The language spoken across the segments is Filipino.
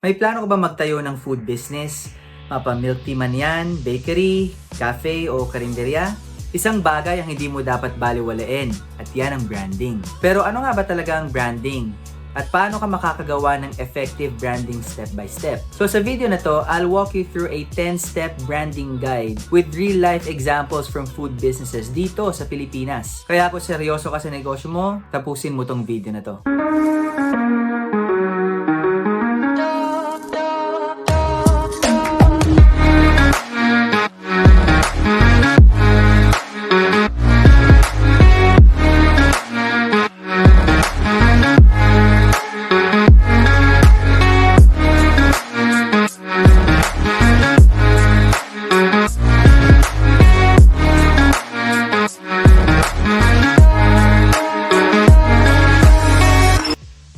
May plano ka ba magtayo ng food business? Mapa-milk tea man yan, bakery, cafe o karinderya? Isang bagay ang hindi mo dapat baliwalain at yan ang branding. Pero ano nga ba talaga ang branding? At paano ka makakagawa ng effective branding step by step? So sa video na to, I'll walk you through a 10-step branding guide with real-life examples from food businesses dito sa Pilipinas. Kaya kung seryoso ka sa negosyo mo, tapusin mo tong video na to.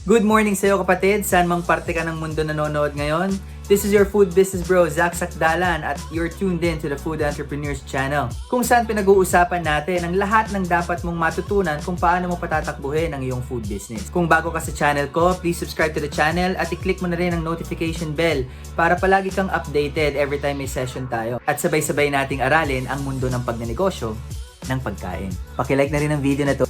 Good morning sa iyo kapatid, saan mang parte ka ng mundo nanonood ngayon. This is your food business bro, Zach Sakdalan, at you're tuned in to the Food Entrepreneurs Channel, kung saan pinag-uusapan natin ang lahat ng dapat mong matutunan kung paano mo patatakbuhin ang iyong food business. Kung bago ka sa channel ko, please subscribe to the channel at i-click mo na rin ang notification bell para palagi kang updated every time may session tayo. At sabay-sabay nating aralin ang mundo ng pagnenegosyo ng pagkain. Paki-like na rin ang video na to.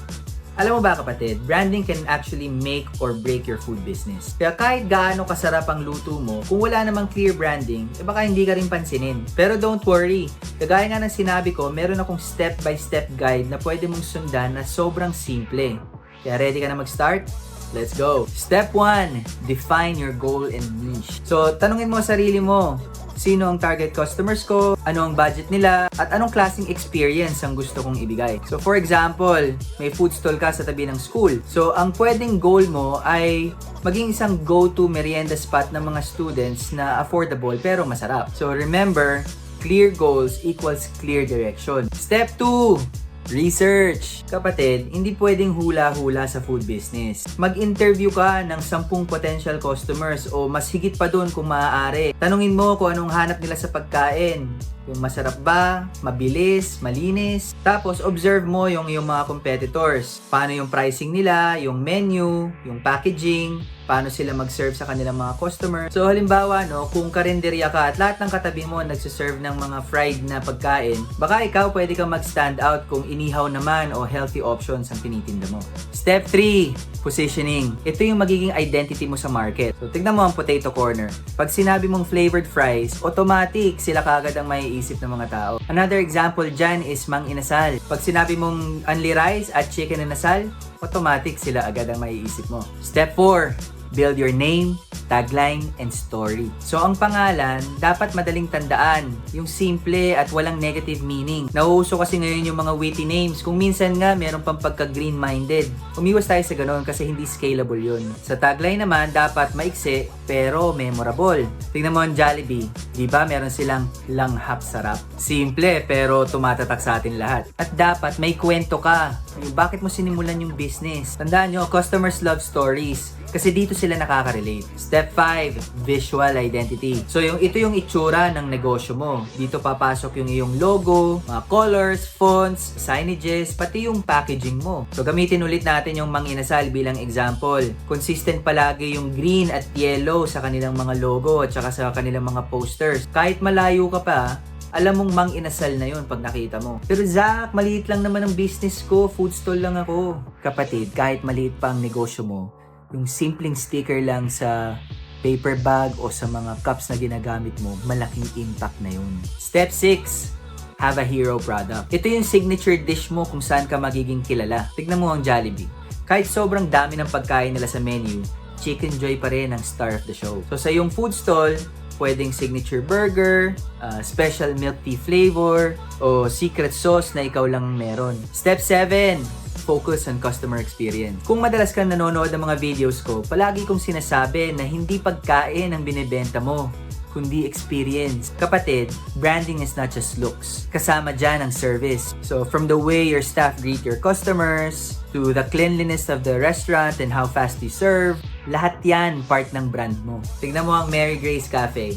Alam mo ba kapatid, branding can actually make or break your food business. Kaya kahit gaano kasarap ang luto mo, kung wala namang clear branding, baka hindi ka rin pansinin. Pero don't worry, kagaya nga ng sinabi ko, meron akong step-by-step guide na pwede mong sundan na sobrang simple. Kaya ready ka na mag-start? Let's go! Step 1, define your goal and niche. So, tanungin mo sarili mo, sino ang target customers ko, ano ang budget nila, at anong klaseng experience ang gusto kong ibigay. So for example, may food stall ka sa tabi ng school. So ang pwedeng goal mo ay maging isang go-to merienda spot ng mga students na affordable pero masarap. So remember, clear goals equals clear direction. Step 2, research. Kapatid, hindi pwedeng hula-hula sa food business. Mag-interview ka ng 10 potential customers o mas higit pa doon kung maaari. Tanungin mo kung anong hanap nila sa pagkain. Yung masarap ba, mabilis, malinis. Tapos observe mo yung mga competitors. Paano yung pricing nila, yung menu, yung packaging, paano sila mag-serve sa kanilang mga customer. So halimbawa, kung karinderya ka at lahat ng katabi mo nagsiserve ng mga fried na pagkain, baka ikaw pwede kang mag-stand out kung inihaw naman o healthy options ang tinitinda mo. Step 3, positioning. Ito yung magiging identity mo sa market. So tignan mo ang potato corner. Pag sinabi mong flavored fries, automatic sila kagad ang maiisip ng mga tao. Another example dyan is Mang Inasal. Pag sinabi mong only rice at chicken inasal, automatic sila agad ang maiisip mo. Step 4, build your name, tagline, and story. So, ang pangalan, dapat madaling tandaan. Yung simple at walang negative meaning. Nauuso kasi ngayon yung mga witty names. Kung minsan nga, meron pang pagka-green-minded. Umiwas tayo sa ganoon kasi hindi scalable yun. Sa tagline naman, dapat maiksi, pero memorable. Tingnan mo ang Jollibee. Diba meron silang langhap sarap? Simple, pero tumatatak sa atin lahat. At dapat may kwento ka. Yung bakit mo sinimulan yung business. Tandaan nyo, customers love stories. Kasi dito sila nakaka-relate. Step 5, visual identity. So ito yung itsura ng negosyo mo. Dito papasok yung iyong logo, mga colors, fonts, signages, pati yung packaging mo. So gamitin ulit natin yung Mang Inasal bilang example. Consistent palagi yung green at yellow sa kanilang mga logo at saka sa kanilang mga posters. Kahit malayo ka pa, alam mong Mang Inasal na yun pag nakita mo. Pero Zach, maliit lang naman ang business ko, food stall lang ako. Kapatid, kahit maliit pa ang negosyo mo, yung simpleng sticker lang sa paper bag o sa mga cups na ginagamit mo, malaking impact na yun. Step 6, have a hero product. Ito yung signature dish mo kung saan ka magiging kilala. Tignan mo ang Jollibee. Kahit sobrang dami ng pagkain nila sa menu, Chicken Joy pa rin ang star of the show. So sa iyong food stall, pwedeng signature burger, special milk tea flavor, o secret sauce na ikaw lang meron. Step 7, focus on customer experience. Kung madalas kang nanonood ng mga videos ko, palagi kong sinasabi na hindi pagkain ang binibenta mo, kundi experience. Kapatid, branding is not just looks. Kasama dyan ang service. So from the way your staff greet your customers, to the cleanliness of the restaurant and how fast you serve, lahat yan part ng brand mo. Tignan mo ang Mary Grace Cafe.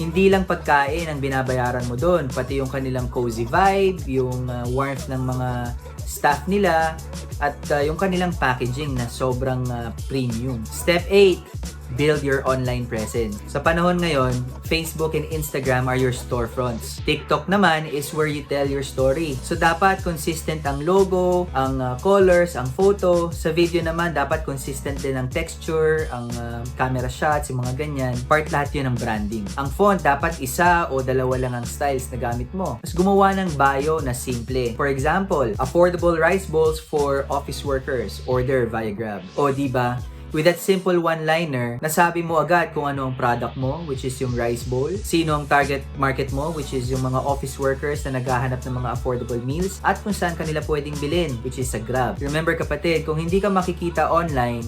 Hindi lang pagkain ang binabayaran mo doon, pati yung kanilang cozy vibe, yung warmth ng mga staff nila, at yung kanilang packaging na sobrang premium. Step 8, build your online presence. Sa panahon ngayon, Facebook and Instagram are your storefronts. TikTok naman is where you tell your story. So dapat consistent ang logo, ang colors, ang photo. Sa video naman, dapat consistent din ang texture, ang camera shots, yung mga ganyan. Part lahat yun ng branding. Ang font, dapat isa o dalawa lang ang styles na gamit mo. Mas gumawa ng bio na simple. For example, affordable rice bowls for office workers. Order via Grab. O diba? With that simple one-liner, nasabi mo agad kung ano ang product mo, which is yung rice bowl, sino ang target market mo, which is yung mga office workers na naghahanap ng mga affordable meals, at kung saan kanila pwedeng bilhin, which is sa Grab. Remember kapatid, kung hindi ka makikita online,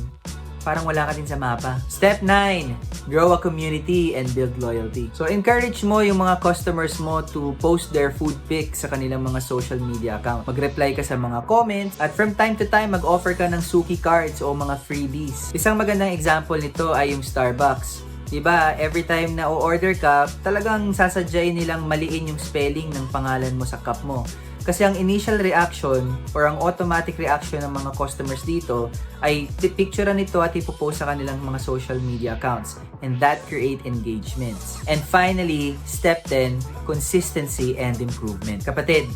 parang wala ka din sa mapa. Step 9, grow a community and build loyalty. So encourage mo yung mga customers mo to post their food pics sa kanilang mga social media account. Mag-reply ka sa mga comments at from time to time mag-offer ka ng suki cards o mga freebies. Isang magandang example nito ay yung Starbucks. Diba, every time na o-order ka, talagang sasadyain nilang maliin yung spelling ng pangalan mo sa cup mo. Kasi ang initial reaction or ang automatic reaction ng mga customers dito ay picturean nito at ipopost sa kanilang mga social media accounts. And that create engagements. And finally, step 10, consistency and improvement. Kapatid,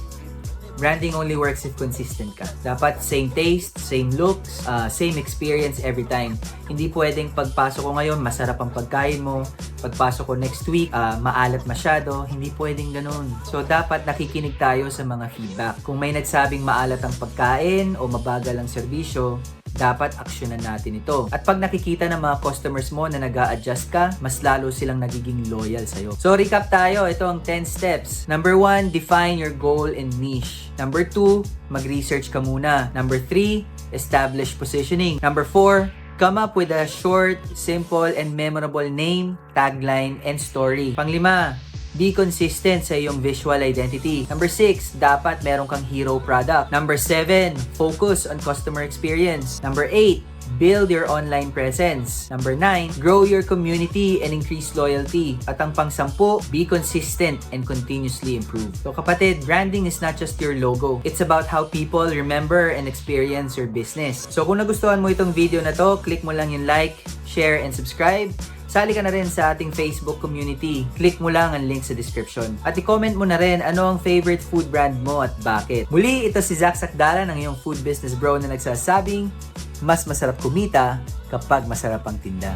branding only works if consistent ka. Dapat same taste, same looks, same experience every time. Hindi pwedeng pagpasok ko ngayon, masarap ang pagkain mo. Pagpasok ko next week, maalat masyado. Hindi pwedeng ganun. So, dapat nakikinig tayo sa mga feedback. Kung may nagsabing maalat ang pagkain o mabagal ang serbisyo, dapat aksyonan natin ito. At pag nakikita ng mga customers mo na nag-a-adjust ka, mas lalo silang nagiging loyal sa'yo. So, recap tayo. Ito ang 10 steps. Number 1, define your goal and niche. Number 2, mag-research ka muna. Number 3, establish positioning. Number 4, come up with a short, simple, and memorable name, tagline, and story. Panglima, be consistent sa iyong visual identity. Number 6, dapat meron kang hero product. Number 7, focus on customer experience. Number 8, build your online presence. Number 9, grow your community and increase loyalty. At ang pang-10, be consistent and continuously improve. So kapatid, branding is not just your logo. It's about how people remember and experience your business. So kung nagustuhan mo itong video na to, click mo lang yung like, share, and subscribe. Sali ka na rin sa ating Facebook community. Click mo lang ang link sa description. At i-comment mo na rin ano ang favorite food brand mo at bakit. Muli, ito si Zach Sakdalan, ang iyong food business bro na nagsasabing, mas masarap kumita kapag masarap ang tinda.